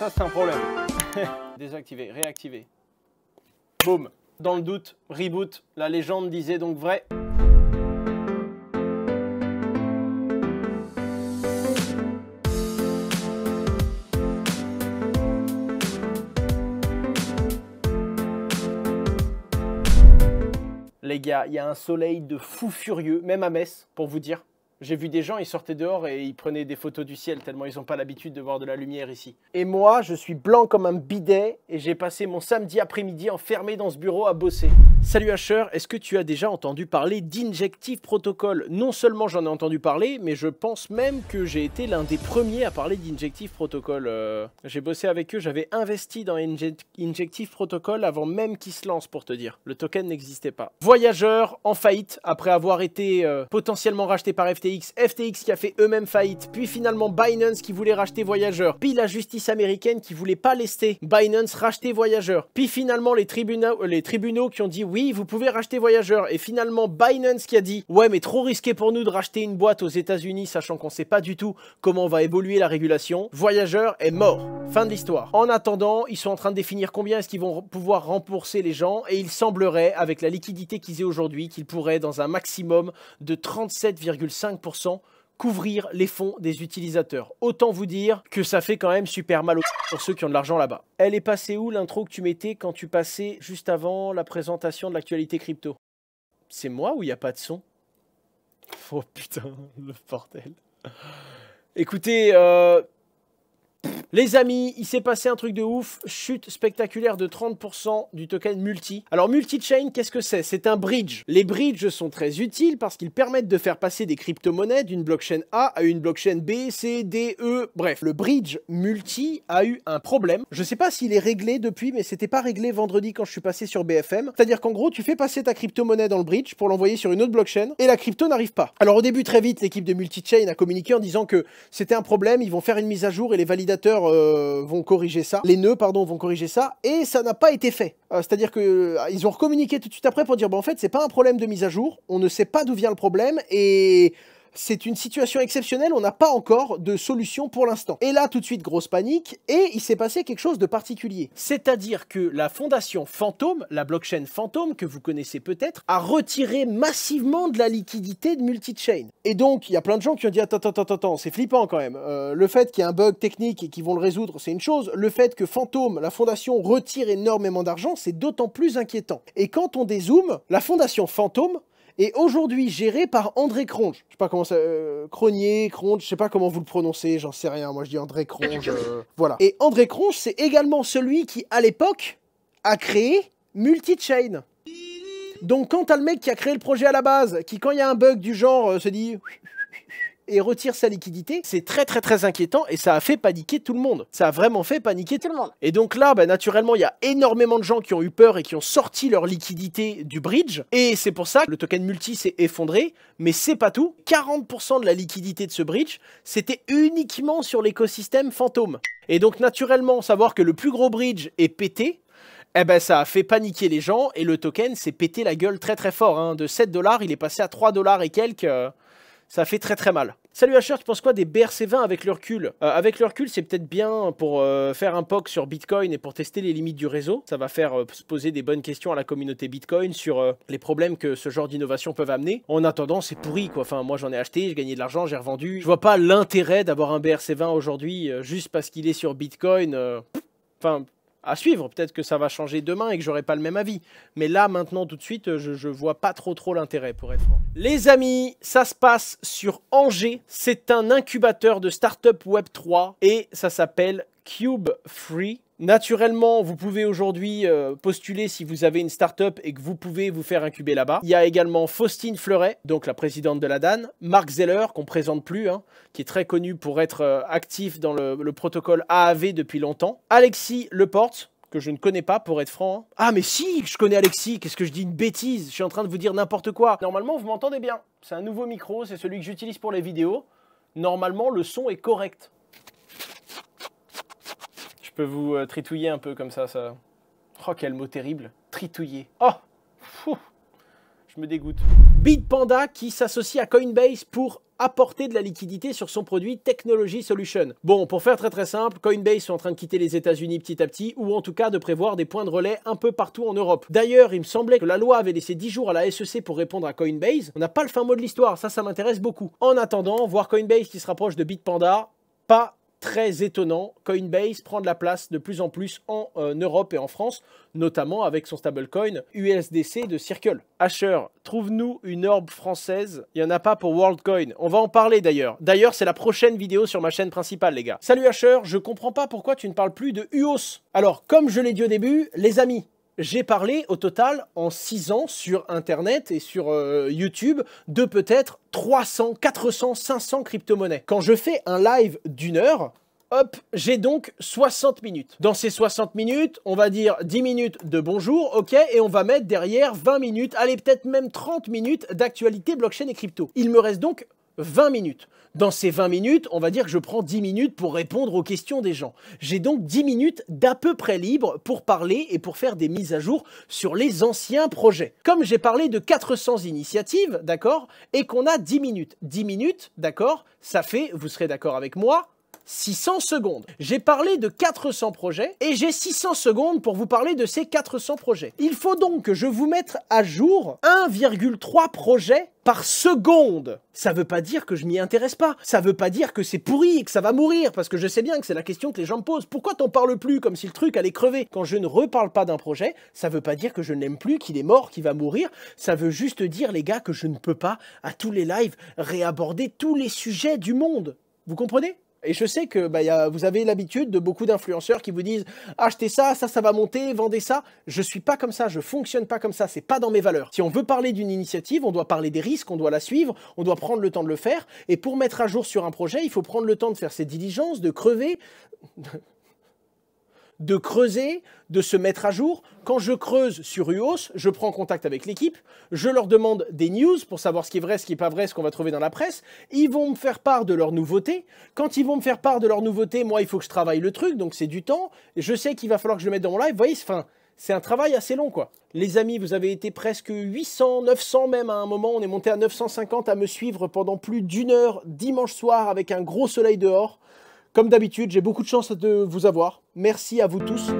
Ça, c'est un problème. Désactiver, réactiver. Boum. Dans le doute, reboot. La légende disait donc vrai. Les gars, il y a un soleil de fou furieux, même à Metz, pour vous dire. J'ai vu des gens, ils sortaient dehors et ils prenaient des photos du ciel, tellement ils n'ont pas l'habitude de voir de la lumière ici. Et moi, je suis blanc comme un bidet et j'ai passé mon samedi après-midi enfermé dans ce bureau à bosser. Salut Asher, est-ce que tu as déjà entendu parler d'Injective Protocol? Non seulement j'en ai entendu parler, mais je pense même que j'ai été l'un des premiers à parler d'Injective Protocol. J'ai bossé avec eux, j'avais investi dans Injective Protocol avant même qu'ils se lancent, pour te dire. Le token n'existait pas. Voyageur en faillite après avoir été potentiellement racheté par FTX qui a fait eux-mêmes faillite, puis finalement Binance qui voulait racheter Voyageur, puis la justice américaine qui voulait pas laisser Binance racheter Voyageur, puis finalement les tribunaux qui ont dit oui, vous pouvez racheter Voyageur, et finalement Binance qui a dit ouais, mais trop risqué pour nous de racheter une boîte aux États-Unis sachant qu'on sait pas du tout comment va évoluer la régulation. Voyageur est mort. Fin de l'histoire. En attendant, ils sont en train de définir combien est-ce qu'ils vont pouvoir rembourser les gens, et il semblerait, avec la liquidité qu'ils aient aujourd'hui, qu'ils pourraient dans un maximum de 37,5% couvrir les fonds des utilisateurs. Autant vous dire que ça fait quand même super mal pour ceux qui ont de l'argent là-bas. Elle est passée où l'intro que tu mettais quand tu passais juste avant la présentation de l'actualité crypto? C'est moi ou il n'y a pas de son? Oh putain, le bordel. Écoutez, les amis, il s'est passé un truc de ouf, chute spectaculaire de 30% du token multi. Alors multi-chain, qu'est-ce que c'est? C'est un bridge. Les bridges sont très utiles parce qu'ils permettent de faire passer des crypto-monnaies d'une blockchain A à une blockchain B, C, D, E, bref. Le bridge multi a eu un problème. Je sais pas s'il est réglé depuis, mais c'était pas réglé vendredi quand je suis passé sur BFM. C'est-à-dire qu'en gros, tu fais passer ta crypto-monnaie dans le bridge pour l'envoyer sur une autre blockchain et la crypto n'arrive pas. Alors au début, très vite, l'équipe de multi-chain a communiqué en disant que c'était un problème, ils vont faire une mise à jour et les validateurs vont corriger ça, les nœuds pardon vont corriger ça, et ça n'a pas été fait. C'est-à-dire que ils ont recommuniqué tout de suite après pour dire bon en fait c'est pas un problème de mise à jour, on ne sait pas d'où vient le problème et c'est une situation exceptionnelle, on n'a pas encore de solution pour l'instant. Et là, tout de suite, grosse panique, et il s'est passé quelque chose de particulier. C'est-à-dire que la fondation Phantom, la blockchain Phantom, que vous connaissez peut-être, a retiré massivement de la liquidité de multi-chain. Et donc, il y a plein de gens qui ont dit attends, c'est flippant quand même. Le fait qu'il y ait un bug technique et qu'ils vont le résoudre, c'est une chose. Le fait que Phantom, la fondation, retire énormément d'argent, c'est d'autant plus inquiétant. Et quand on dézoome, la fondation Phantom est aujourd'hui géré par André Cronje. Je sais pas comment ça... Cronier, Cronje, je sais pas comment vous le prononcez, j'en sais rien. Moi, je dis André Cronje. Voilà. Et André Cronje, c'est également celui qui, à l'époque, a créé Multi-Chain. Donc, quand t'as le mec qui a créé le projet à la base, qui, quand il y a un bug du genre, se dit... et retire sa liquidité, c'est très inquiétant et ça a fait paniquer tout le monde. Ça a vraiment fait paniquer tout le monde. Et donc là, bah, naturellement, il y a énormément de gens qui ont eu peur et qui ont sorti leur liquidité du bridge. Et c'est pour ça que le token multi s'est effondré. Mais c'est pas tout. 40% de la liquidité de ce bridge, c'était uniquement sur l'écosystème Phantom. Et donc naturellement, savoir que le plus gros bridge est pété, eh ben ça a fait paniquer les gens et le token s'est pété la gueule très fort. Hein. De 7 $, il est passé à 3 $ et quelques... ça fait très mal. Salut Asher, tu penses quoi des BRC20 avec le recul? Avec le recul, c'est peut-être bien pour faire un POC sur Bitcoin et pour tester les limites du réseau. Ça va faire se poser des bonnes questions à la communauté Bitcoin sur les problèmes que ce genre d'innovation peuvent amener. En attendant, c'est pourri quoi. Enfin, moi j'en ai acheté, j'ai gagné de l'argent, j'ai revendu. Je vois pas l'intérêt d'avoir un BRC20 aujourd'hui juste parce qu'il est sur Bitcoin. Enfin... à suivre, peut-être que ça va changer demain et que j'aurai pas le même avis. Mais là, maintenant, tout de suite, je vois pas trop l'intérêt, pour être franc. Les amis, ça se passe sur Angers. C'est un incubateur de start-up Web3 et ça s'appelle Cube Free. Naturellement, vous pouvez aujourd'hui postuler si vous avez une start-up et que vous pouvez vous faire incuber là-bas. Il y a également Faustine Fleuret, donc la présidente de la DAN, Mark Zeller, qu'on ne présente plus, hein, qui est très connu pour être actif dans le protocole AAV depuis longtemps, Alexis Leporte, que je ne connais pas pour être franc. Hein. Ah mais si, je connais Alexis, qu'est-ce que je dis, une bêtise, je suis en train de vous dire n'importe quoi. Normalement, vous m'entendez bien. C'est un nouveau micro, c'est celui que j'utilise pour les vidéos. Normalement, le son est correct. Je peux vous tritouiller un peu comme ça. Oh, quel mot terrible. Tritouiller. Oh, je me dégoûte. Bitpanda qui s'associe à Coinbase pour apporter de la liquidité sur son produit Technology Solution. Bon, pour faire très simple, Coinbase sont en train de quitter les États-Unis petit à petit, ou en tout cas de prévoir des points de relais un peu partout en Europe. D'ailleurs, il me semblait que la loi avait laissé 10 jours à la SEC pour répondre à Coinbase. On n'a pas le fin mot de l'histoire, ça m'intéresse beaucoup. En attendant, voir Coinbase qui se rapproche de Bitpanda, pas très étonnant, Coinbase prend de la place de plus en plus en Europe et en France, notamment avec son stablecoin USDC de Circle. Asher, trouve-nous une orbe française. Il n'y en a pas pour WorldCoin. On va en parler d'ailleurs. D'ailleurs, c'est la prochaine vidéo sur ma chaîne principale, les gars. Salut Asher, je comprends pas pourquoi tu ne parles plus de UOS. Alors, comme je l'ai dit au début, les amis, j'ai parlé au total en 6 ans sur Internet et sur YouTube de peut-être 300, 400, 500 crypto-monnaies. Quand je fais un live d'1 heure, hop, j'ai donc 60 minutes. Dans ces 60 minutes, on va dire 10 minutes de bonjour, ok, et on va mettre derrière 20 minutes, allez peut-être même 30 minutes d'actualité blockchain et crypto. Il me reste donc 20 minutes. Dans ces 20 minutes, on va dire que je prends 10 minutes pour répondre aux questions des gens. J'ai donc 10 minutes d'à peu près libre pour parler et pour faire des mises à jour sur les anciens projets. Comme j'ai parlé de 400 initiatives, d'accord, et qu'on a 10 minutes. 10 minutes, d'accord, ça fait, vous serez d'accord avec moi, 600 secondes. J'ai parlé de 400 projets et j'ai 600 secondes pour vous parler de ces 400 projets. Il faut donc que je vous mette à jour 1,3 projets par seconde. Ça veut pas dire que je m'y intéresse pas. Ça veut pas dire que c'est pourri et que ça va mourir, parce que je sais bien que c'est la question que les gens me posent. Pourquoi t'en parles plus comme si le truc allait crever? Quand je ne reparle pas d'un projet, ça veut pas dire que je n'aime plus, qu'il est mort, qu'il va mourir. Ça veut juste dire, les gars, que je ne peux pas, à tous les lives, réaborder tous les sujets du monde. Vous comprenez? Et je sais que vous avez l'habitude de beaucoup d'influenceurs qui vous disent « Achetez ça, ça va monter, vendez ça ». Je suis pas comme ça, je fonctionne pas comme ça, c'est pas dans mes valeurs. Si on veut parler d'une initiative, on doit parler des risques, on doit la suivre, on doit prendre le temps de le faire. Et pour mettre à jour sur un projet, il faut prendre le temps de faire ses diligences, de crever... de creuser, de se mettre à jour. Quand je creuse sur UOS, je prends contact avec l'équipe, je leur demande des news pour savoir ce qui est vrai, ce qui n'est pas vrai, ce qu'on va trouver dans la presse. Ils vont me faire part de leurs nouveautés. Quand ils vont me faire part de leurs nouveautés, moi, il faut que je travaille le truc, donc c'est du temps. Je sais qu'il va falloir que je le mette dans mon live. Vous voyez, c'est un travail assez long, quoi. Les amis, vous avez été presque 800, 900 même à un moment. On est monté à 950 à me suivre pendant plus d'1 heure dimanche soir avec un gros soleil dehors. Comme d'habitude, j'ai beaucoup de chance de vous avoir. Merci à vous tous.